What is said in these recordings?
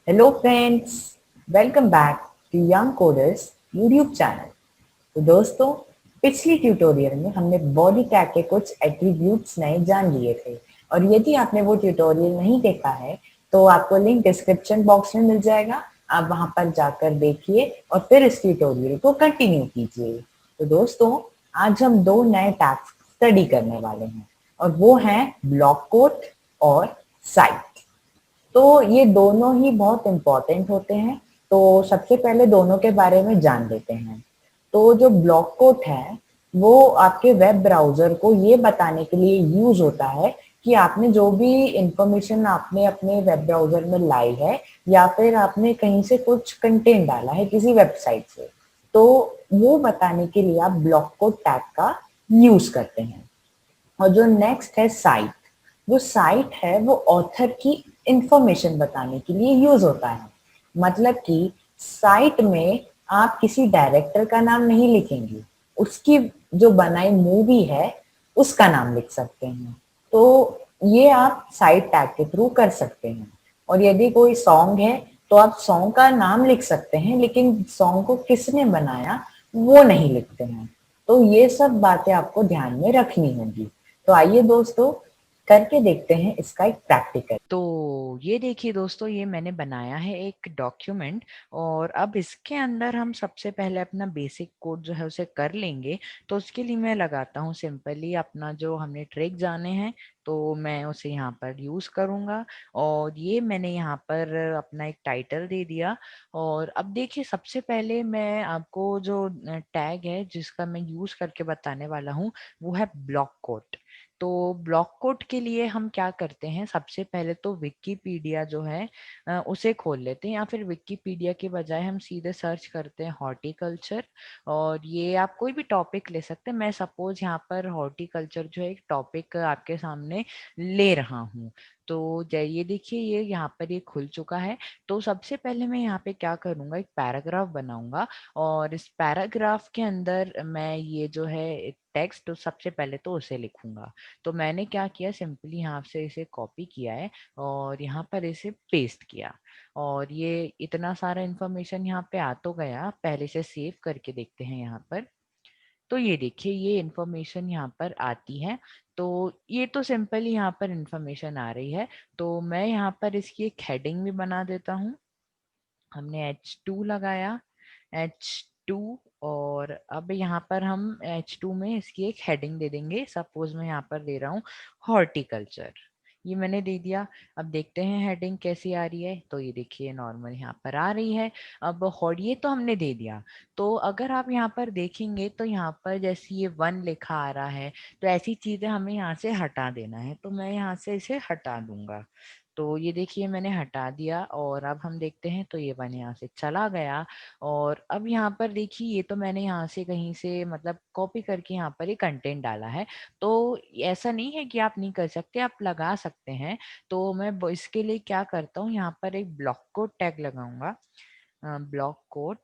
Hello friends, welcome back to Young Coders YouTube channel. तो दोस्तों, पिछली ट्यूटोरियल में हमने बॉडी टैग के कुछ एट्रीब्यूट्स नए जान लिए थे और यदि आपने वो ट्यूटोरियल नहीं देखा है तो आपको लिंक डिस्क्रिप्शन बॉक्स में मिल जाएगा। आप वहां पर जाकर देखिए और फिर इस ट्यूटोरियल को कंटिन्यू कीजिए। तो दोस्तों, आज हम दो नए टैग्स स्टडी करने वाले हैं और वो हैं ब्लॉक कोट और साइट। तो ये दोनों ही बहुत इम्पोर्टेंट होते हैं। तो सबसे पहले दोनों के बारे में जान लेते हैं। तो जो ब्लॉक कोट है वो आपके वेब ब्राउजर को ये बताने के लिए यूज होता है कि आपने जो भी इंफॉर्मेशन आपने अपने वेब ब्राउजर में लाई है या फिर आपने कहीं से कुछ कंटेंट डाला है किसी वेबसाइट से, तो वो बताने के लिए आप ब्लॉक कोट टैग का यूज करते हैं। और जो नेक्स्ट है साइट, जो साइट है वो ऑथर की इंफॉर्मेशन बताने के लिए यूज होता है। मतलब कि साइट में आप किसी डायरेक्टर का नाम नहीं लिखेंगे, उसकी जो बनाई मूवी है उसका नाम लिख सकते हैं। तो ये आप साइट टैग के थ्रू कर सकते हैं। और यदि कोई सॉन्ग है तो आप सॉन्ग का नाम लिख सकते हैं, लेकिन सॉन्ग को किसने बनाया वो नहीं लिखते हैं। तो ये सब बातें आपको ध्यान में रखनी होगी। तो आइए दोस्तों, करके देखते हैं इसका एक प्रैक्टिकल। तो ये देखिए दोस्तों, ये मैंने बनाया है एक डॉक्यूमेंट और अब इसके अंदर हम सबसे पहले अपना बेसिक कोड जो है उसे कर लेंगे। तो उसके लिए मैं लगाता हूँ सिंपली अपना जो हमने ट्रिक जाने हैं, तो मैं उसे यहाँ पर यूज करूँगा। और ये मैंने यहाँ पर अपना एक टाइटल दे दिया। और अब देखिए, सबसे पहले मैं आपको जो टैग है जिसका मैं यूज करके बताने वाला हूँ वो है ब्लॉक कोड। तो ब्लॉक कोड के लिए हम क्या करते हैं, सबसे पहले तो विकिपीडिया जो है उसे खोल लेते हैं, या फिर विकिपीडिया के बजाय हम सीधे सर्च करते हैं हॉर्टिकल्चर। और ये आप कोई भी टॉपिक ले सकते हैं। मैं सपोज यहाँ पर हॉर्टिकल्चर जो है एक टॉपिक आपके सामने ले रहा हूँ। तो ये देखिए, ये यहाँ पर ये खुल चुका है। तो सबसे पहले मैं यहाँ पे क्या करूँगा, एक पैराग्राफ बनाऊंगा। और इस पैराग्राफ के अंदर मैं ये जो है टेक्स्ट, तो सबसे पहले तो उसे लिखूंगा। तो मैंने क्या किया, सिंपली यहाँ से इसे कॉपी किया है और यहाँ पर इसे पेस्ट किया। और ये इतना सारा इंफॉर्मेशन यहाँ पे आ तो गया, पहले से सेव करके देखते हैं यहाँ पर। तो ये देखिए, ये इंफॉर्मेशन यहाँ पर आती है। तो ये तो सिंपल यहाँ पर इंफॉर्मेशन आ रही है। तो मैं यहाँ पर इसकी एक हेडिंग भी बना देता हूँ। हमने H2 लगाया, H2। और अब यहाँ पर हम H2 में इसकी एक हेडिंग दे देंगे। सपोज मैं यहाँ पर दे रहा हूँ हॉर्टिकल्चर, ये मैंने दे दिया। अब देखते हैं हेडिंग कैसी आ रही है। तो ये देखिए, नॉर्मल यहाँ पर आ रही है। अब हॉट ये तो हमने दे दिया। तो अगर आप यहाँ पर देखेंगे तो यहाँ पर जैसे ये वन लिखा आ रहा है, तो ऐसी चीजें हमें यहाँ से हटा देना है। तो मैं यहाँ से इसे हटा दूंगा। तो ये देखिए, मैंने हटा दिया। और अब हम देखते हैं, तो ये वन यहाँ से चला गया। और अब यहाँ पर देखिए, ये तो मैंने यहाँ से कहीं से मतलब कॉपी करके यहाँ पर ये कंटेंट डाला है। तो ऐसा नहीं है कि आप नहीं कर सकते, आप लगा सकते हैं। तो मैं इसके लिए क्या करता हूँ, यहाँ पर एक ब्लॉक कोड टैग लगाऊंगा। ब्लॉक कोड,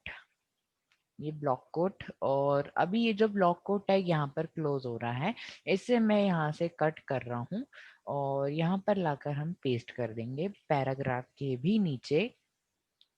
ये ब्लॉक कोड। और अभी ये जो ब्लॉक कोड टैग यहाँ पर क्लोज हो रहा है, इसे मैं यहाँ से कट कर रहा हूँ और यहाँ पर लाकर हम पेस्ट कर देंगे पैराग्राफ के भी नीचे।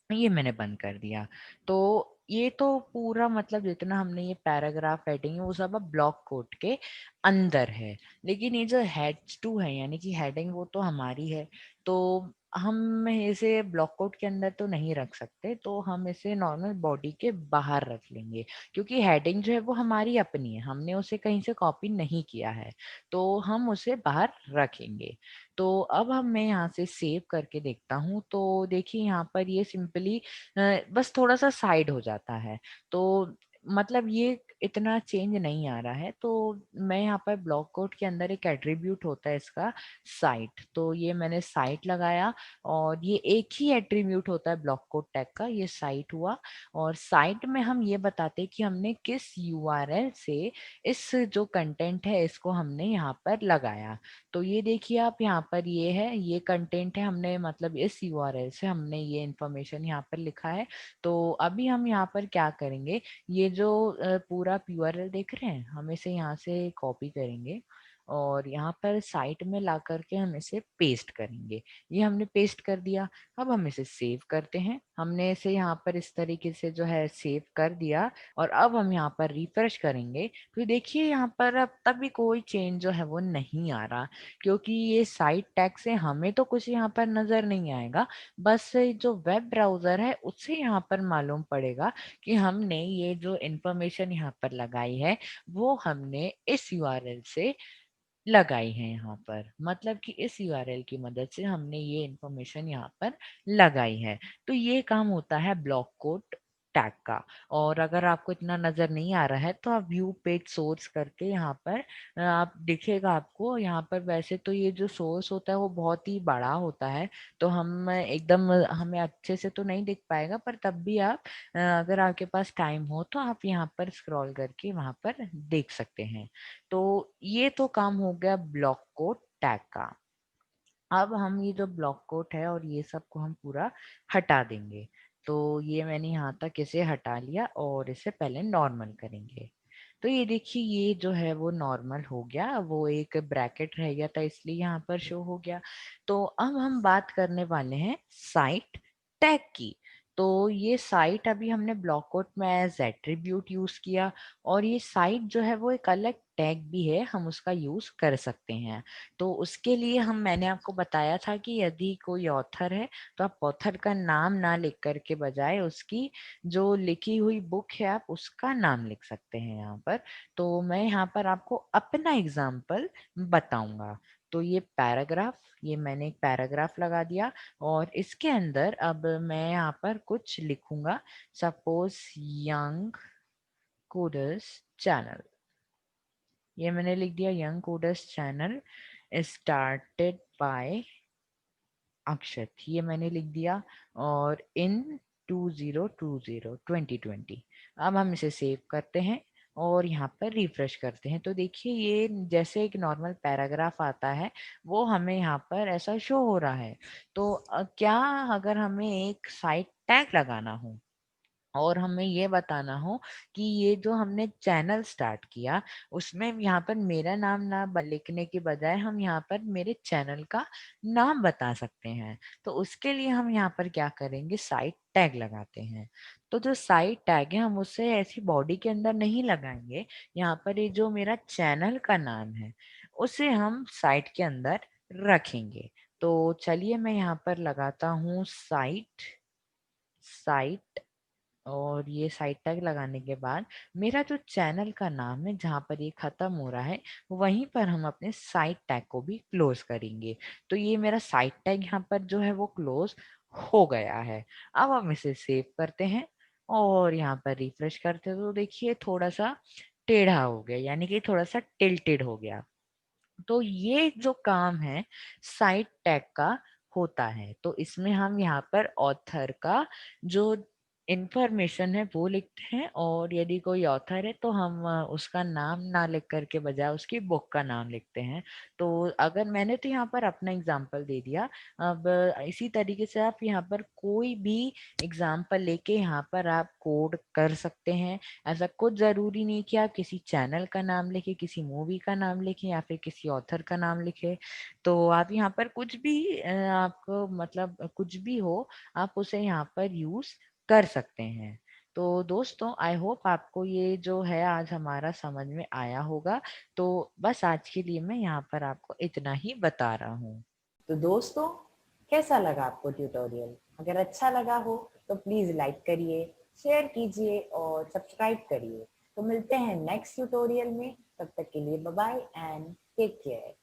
ये मैंने बंद कर दिया। तो ये तो पूरा मतलब जितना हमने ये पैराग्राफ हेडिंग है वो सब अब ब्लॉक कोड के अंदर है। लेकिन ये जो H2 है यानी कि हेडिंग, वो तो हमारी है। तो हम इसे ब्लॉक कोड के अंदर तो नहीं रख सकते, तो हम इसे नॉर्मल बॉडी के बाहर रख लेंगे। क्योंकि हेडिंग जो है वो हमारी अपनी है, हमने उसे कहीं से कॉपी नहीं किया है, तो हम उसे बाहर रखेंगे। तो अब हम मैं यहाँ से सेव करके देखता हूँ। तो देखिए, यहाँ पर ये सिंपली बस थोड़ा सा साइड हो जाता है। तो मतलब ये इतना चेंज नहीं आ रहा है। तो मैं यहाँ पर ब्लॉक कोड के अंदर एक एट्रीब्यूट होता है इसका, साइट। तो ये मैंने साइट लगाया। और ये एक ही एट्रीब्यूट होता है ब्लॉक कोड टैग का, ये साइट हुआ। और साइट में हम ये बताते हैं कि हमने किस यूआरएल से इस जो कंटेंट है इसको हमने यहाँ पर लगाया। तो ये देखिए, आप यहाँ पर ये है, ये कंटेंट है, हमने मतलब इस यूआरएल से हमने ये इंफॉर्मेशन यहाँ पर लिखा है। तो अभी हम यहाँ पर क्या करेंगे, ये जो पूरा यूआरएल देख रहे हैं, हम इसे यहाँ से कॉपी करेंगे और यहाँ पर साइड में ला करके हम इसे पेस्ट करेंगे। ये हमने पेस्ट कर दिया। अब हम इसे सेव करते हैं। हमने इसे यहाँ पर इस तरीके से जो है सेव कर दिया और अब हम यहाँ पर रिफ्रेश करेंगे तो देखिए यहाँ पर अब तक भी कोई चेंज जो है वो नहीं आ रहा, क्योंकि ये साइट टैग से हमें तो कुछ यहाँ पर नजर नहीं आएगा। बस जो वेब ब्राउजर है उससे यहाँ पर मालूम पड़ेगा कि हमने ये जो इंफॉर्मेशन यहाँ पर लगाई है वो हमने इस यूआरएल से लगाई है यहाँ पर, मतलब कि इस यूआरएल की मदद से हमने ये इंफॉर्मेशन यहाँ पर लगाई है। तो ये काम होता है ब्लॉक कोड टैग का। और अगर आपको इतना नजर नहीं आ रहा है तो आप व्यू पेज सोर्स करके यहाँ पर आप दिखेगा आपको यहाँ पर। वैसे तो ये जो सोर्स होता है वो बहुत ही बड़ा होता है, तो हम एकदम हमें अच्छे से तो नहीं दिख पाएगा, पर तब भी आप अगर आपके पास टाइम हो तो आप यहाँ पर स्क्रॉल करके वहां पर देख सकते हैं। तो ये तो काम हो गया ब्लॉक कोड टैग का। अब हम ये जो ब्लॉक कोड है और ये सब को हम पूरा हटा देंगे। तो ये मैंने यहाँ तक इसे हटा लिया और इसे पहले नॉर्मल करेंगे। तो ये देखिए ये जो है वो नॉर्मल हो गया, वो एक ब्रैकेट रह गया था इसलिए यहाँ पर शो हो गया। तो अब हम बात करने वाले हैं साइट टैग की। तो ये साइट अभी हमने ब्लॉक कोड में एज एट्रीब्यूट यूज किया और ये साइट जो है वो एक अलग टैग भी है, हम उसका यूज कर सकते हैं। तो उसके लिए मैंने आपको बताया था कि यदि कोई ऑथर है तो आप ऑथर का नाम ना लिख कर के बजाय उसकी जो लिखी हुई बुक है आप उसका नाम लिख सकते हैं यहाँ पर। तो मैं यहाँ पर आपको अपना एग्जाम्पल बताऊंगा। तो ये पैराग्राफ, ये मैंने एक पैराग्राफ लगा दिया और इसके अंदर अब मैं यहाँ पर कुछ लिखूंगा। सपोज यंग कोडर्स चैनल, ये मैंने लिख दिया। Young coders channel started by Akshat, ये मैंने लिख दिया। और इन 2020 अब हम इसे सेव करते हैं और यहाँ पर रिफ्रेश करते हैं। तो देखिए ये जैसे एक नॉर्मल पैराग्राफ आता है वो हमें यहाँ पर ऐसा शो हो रहा है। तो क्या अगर हमें एक साइट टैग लगाना हो और हमें ये बताना हो कि ये जो हमने चैनल स्टार्ट किया उसमें यहाँ पर मेरा नाम ना लिखने के बजाय हम यहाँ पर मेरे चैनल का नाम बता सकते हैं। तो उसके लिए हम यहाँ पर क्या करेंगे, साइट टैग लगाते हैं। तो जो साइट टैग है हम उसे ऐसी बॉडी के अंदर नहीं लगाएंगे। यहाँ पर ये जो मेरा चैनल का नाम है उसे हम साइट के अंदर रखेंगे। तो चलिए मैं यहाँ पर लगाता हूँ साइट साइट और ये साइट टैग लगाने के बाद मेरा जो चैनल का नाम है जहाँ पर ये खत्म हो रहा है वहीं पर हम अपने साइट टैग को भी क्लोज करेंगे। तो ये मेरा साइट टैग यहाँ पर जो है वो क्लोज हो गया है। अब हम इसे सेव करते हैं और यहाँ पर रिफ्रेश करते हैं तो देखिए थोड़ा सा टेढ़ा हो गया, यानी कि थोड़ा सा टिल्टेड हो गया। तो ये जो काम है साइट टैग का होता है। तो इसमें हम यहाँ पर ऑथर का जो इंफॉर्मेशन है वो लिखते हैं और यदि कोई ऑथर है तो हम उसका नाम ना लिख करके बजाय उसकी बुक का नाम लिखते हैं। तो अगर मैंने तो यहाँ पर अपना एग्जांपल दे दिया। अब इसी तरीके से आप यहाँ पर कोई भी एग्जांपल लेके यहाँ पर आप कोड कर सकते हैं। ऐसा कुछ जरूरी नहीं कि आप किसी चैनल का नाम लिखें, किसी मूवी का नाम लिखें या फिर किसी ऑथर का नाम लिखें। तो आप यहाँ पर कुछ भी आपको मतलब कुछ भी हो आप उसे यहाँ पर यूज कर सकते हैं। तो दोस्तों आई होप आपको ये जो है आज हमारा समझ में आया होगा। तो बस आज के लिए मैं यहाँ पर आपको इतना ही बता रहा हूँ। तो दोस्तों, कैसा लगा आपको ट्यूटोरियल? अगर अच्छा लगा हो तो प्लीज लाइक करिए, शेयर कीजिए और सब्सक्राइब करिए। तो मिलते हैं नेक्स्ट ट्यूटोरियल में, तब तक के लिए bye bye and take care.